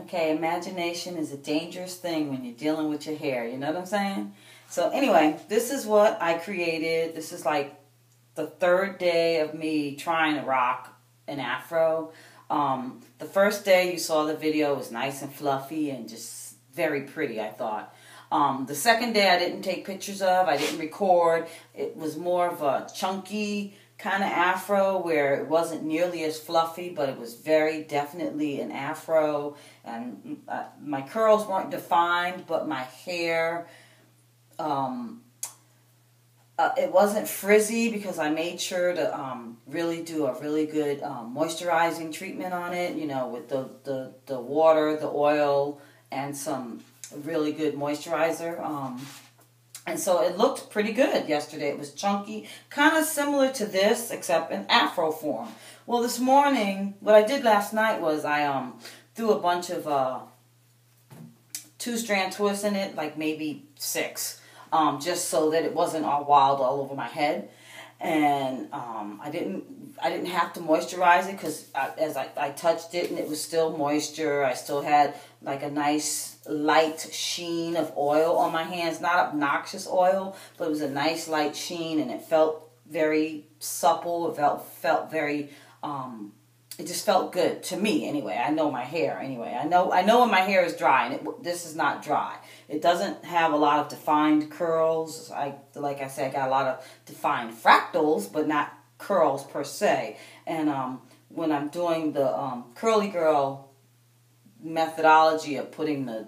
Okay, imagination is a dangerous thing when you're dealing with your hair. You know what I'm saying? So anyway, this is what I created. This is like the third day of me trying to rock an afro. The first day you saw the video was nice and fluffy and just very pretty, I thought. The second day I didn't take pictures of, I didn't record. It was more of a chunky kind of afro where it wasn't nearly as fluffy, but it was very definitely an afro. And my curls weren't defined, but my hair, it wasn't frizzy because I made sure to really do a really good moisturizing treatment on it, you know, with the water, the oil, and some really good moisturizer. And so it looked pretty good yesterday. It was chunky, kind of similar to this, except in afro form. Well, this morning, what I did last night was I threw a bunch of 2-strand twists in it, like maybe 6, just so that it wasn't all wild all over my head. And I didn't have to moisturize it because as I touched it and it was still moisture. I still had like a nice light sheen of oil on my hands. Not obnoxious oil, but it was a nice light sheen and it felt very supple. It felt very, it just felt good to me anyway. I know my hair anyway. I know when my hair is dry, and this is not dry. It doesn't have a lot of defined curls. Like I said, I got a lot of defined fractals, but not curls per se. And when I'm doing the curly girl methodology of putting the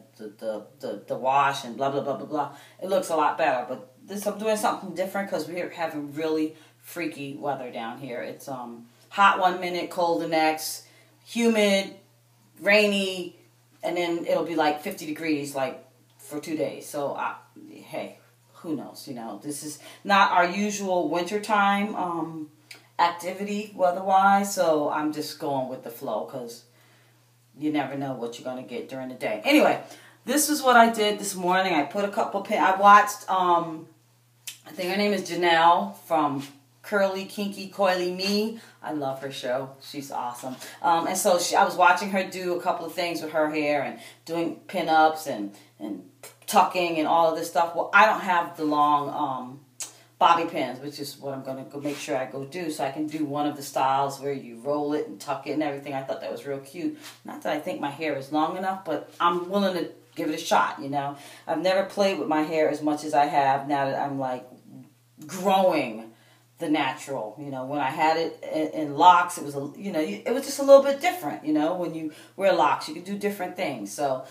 wash and blah blah blah blah blah, it looks a lot better. But this, I'm doing something different because we're having really freaky weather down here. It's hot one minute, cold the next, humid, rainy, and then it'll be like 50 degrees like for 2 days. So hey, who knows? You know, this is not our usual wintertime activity weather-wise, so I'm just going with the flow because you never know what you're going to get during the day. Anyway, this is what I did this morning. I put a couple pins. I watched, I think her name is Janelle from Curly, Kinky, Coily Me. I love her show. She's awesome. And so I was watching her do a couple of things with her hair and doing pin-ups and tucking and all of this stuff. Well, I don't have the long bobby pins, which is what I'm going to go make sure I go do, so I can do one of the styles where you roll it and tuck it and everything. I thought that was real cute. Not that I think my hair is long enough, but I'm willing to give it a shot, you know. I've never played with my hair as much as I have now that I'm like growing the natural. You know, when I had it in locks, it was it was just a little bit different. You know, when you wear locks, you can do different things. So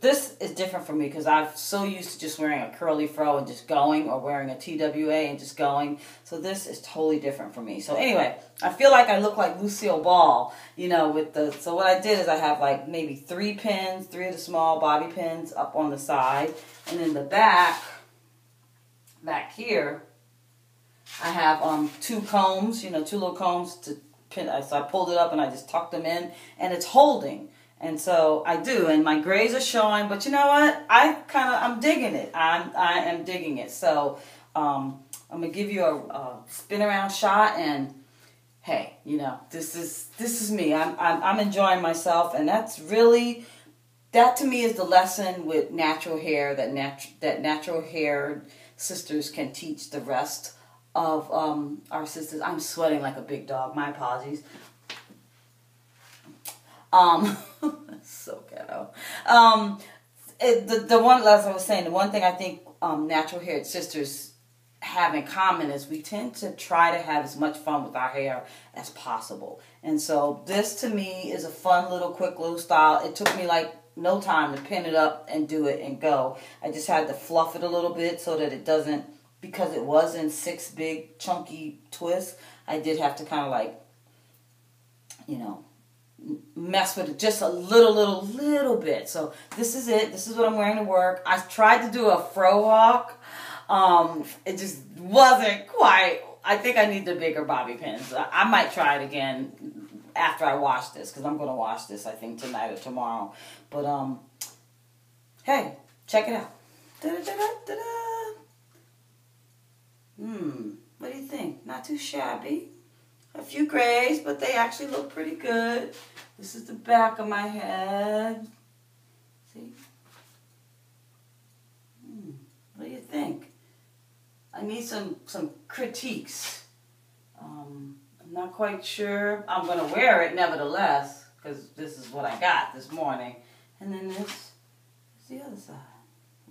this is different for me because I'm so used to just wearing a curly fro and just going, or wearing a TWA and just going. So this is totally different for me. So anyway, I feel like I look like Lucille Ball, you know, with the, so what I did is I have like maybe 3 pins, 3 of the small bobby pins up on the side. And in the back here, I have 2 combs, you know, 2 little combs to pin. So I pulled it up and I just tucked them in, and it's holding. And so I do, and my grays are showing, but you know what? I'm digging it. I am digging it. So I'm gonna give you a spin around shot, and hey, you know, this is me. I'm enjoying myself, and that to me is the lesson with natural hair that natural hair sisters can teach the rest of our sisters. I'm sweating like a big dog. My apologies. So ghetto. The one, as I was saying, the one thing I think natural haired sisters have in common is we tend to try to have as much fun with our hair as possible. And so this to me is a fun little quick little style. It took me like no time to pin it up and do it and go. I just had to fluff it a little bit so that it doesn't, because it was in 6 big chunky twists, I did have to kind of like, you know, mess with it just a little bit. So this is it. This is what I'm wearing to work. I tried to do a fro walk. It just wasn't quite. I think I need the bigger bobby pins. I might try it again after I wash this, because I'm going to wash this, I think, tonight or tomorrow. But hey, check it out. What do you think? Not too shabby. A few grays, but they actually look pretty good. This is the back of my head. What do you think? I need some critiques. I'm not quite sure. I'm going to wear it nevertheless, because this is what I got this morning. And then this is the other side.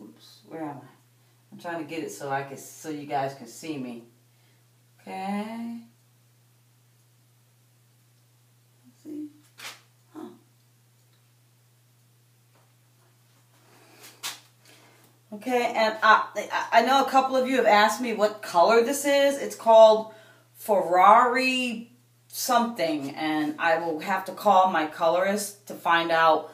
Oops, where am I? I'm trying to get it so you guys can see me. Okay. Let's see. Huh. Okay, and I know a couple of you have asked me what color this is. It's called Ferrari something, and I will have to call my colorist to find out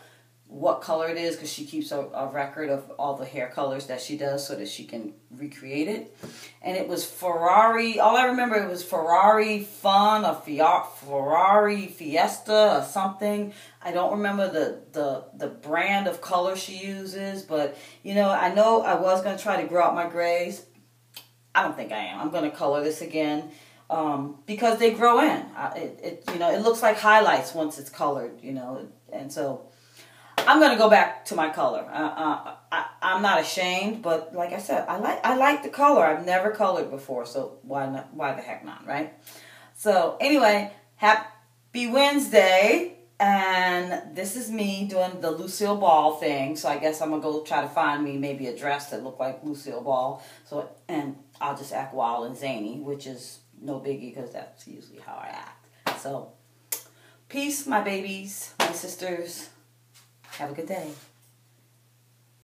what color it is, because she keeps a record of all the hair colors that she does so that she can recreate it. And it was Ferrari, all I remember, it was Ferrari Fun or Ferrari Fiesta or something. I don't remember the brand of color she uses, but you know I was going to try to grow out my grays. I don't think I am. I'm going to color this again because they grow in. It looks like highlights once it's colored, and so I'm gonna go back to my color. I'm not ashamed, but like I said, I like the color. I've never colored before, so why not? Why the heck not, right? So anyway, happy Wednesday, and this is me doing the Lucille Ball thing. So I guess I'm gonna go try to find me maybe a dress that look like Lucille Ball. And I'll just act wild and zany, which is no biggie because that's usually how I act. So peace, my babies, my sisters. Have a good day.